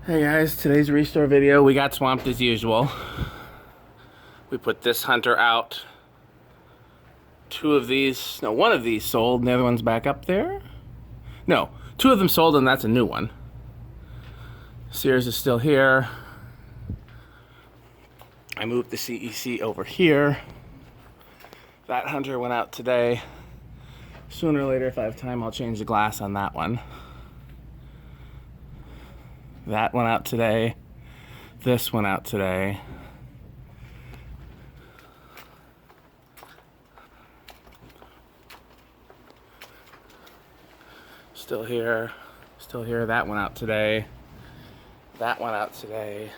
Hey guys, today's restore video. We got swamped as usual. We put this hunter out. One of these sold and the other one's back up there. No, two of them sold and that's a new one. Sears is still here. I moved the CEC over here. That hunter went out today. Sooner or later, if I have time, I'll change the glass on that one. That went out today. This went out today. Still here. Still here. That went out today. That went out today.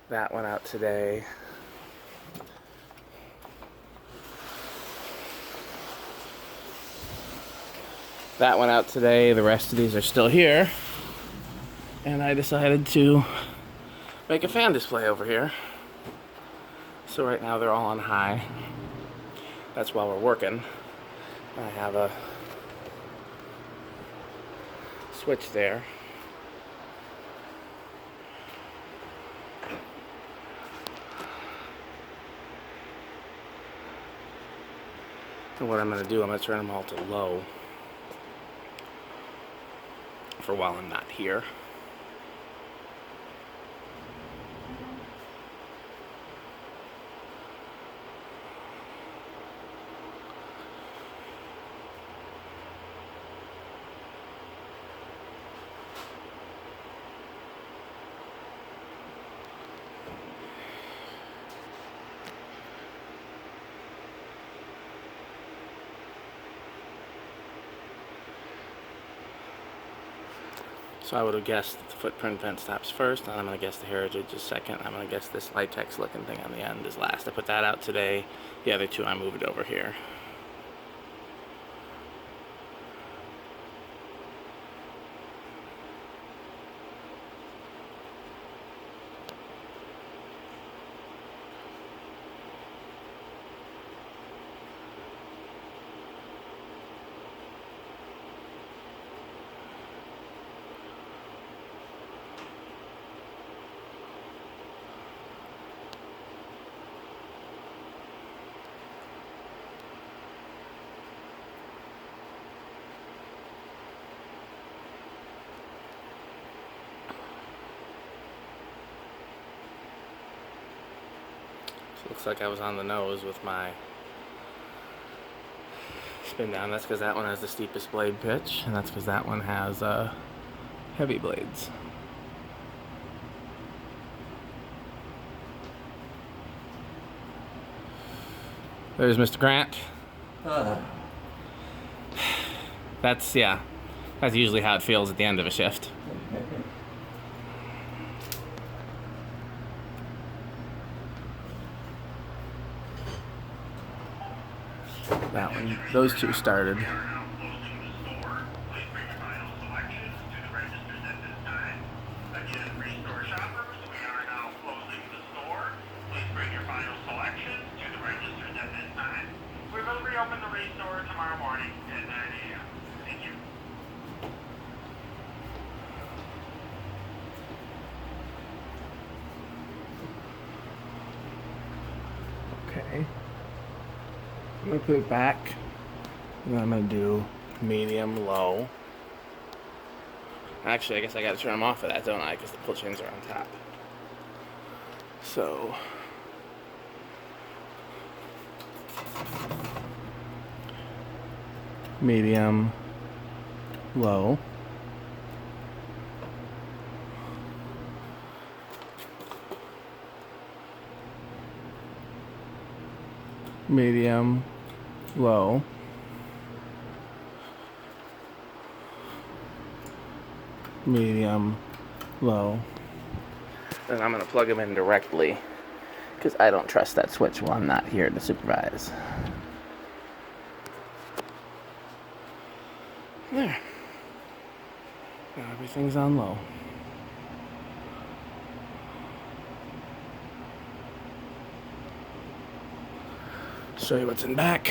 That went out today. That went out today. The rest of these are still here. And I decided to make a fan display over here. So right now they're all on high. That's while we're working. I have a switch there. So what I'm going to do, I'm going to turn them all to low for while I'm not here. So I would have guessed that the footprint vent stops first, and I'm going to guess the heritage is second. I'm going to guess this latex looking thing on the end is last. I put that out today. The other two I moved over here. Looks like I was on the nose with my spin down. That's because that one has the steepest blade pitch, and that's because that one has heavy blades. There's Mr. Grant. That's usually how it feels at the end of a shift. That one, those two started. Okay. I'm going to put it back, and then I'm going to do medium, low. Actually, I guess I got to turn them off of that, don't I? Because the pull chains are on top. So, medium, low. Medium, low. Medium, low. And I'm going to plug them in directly because I don't trust that switch while I'm not here to supervise. There. Now everything's on low. Show you what's in back.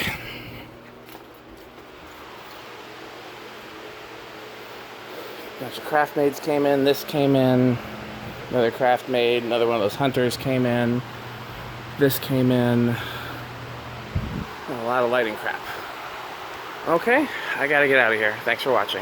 bunch of craft maids came in. This came in. Another craft maid. Another one of those hunters came in. This came in. And a lot of lighting crap. Okay, I gotta get out of here. Thanks for watching.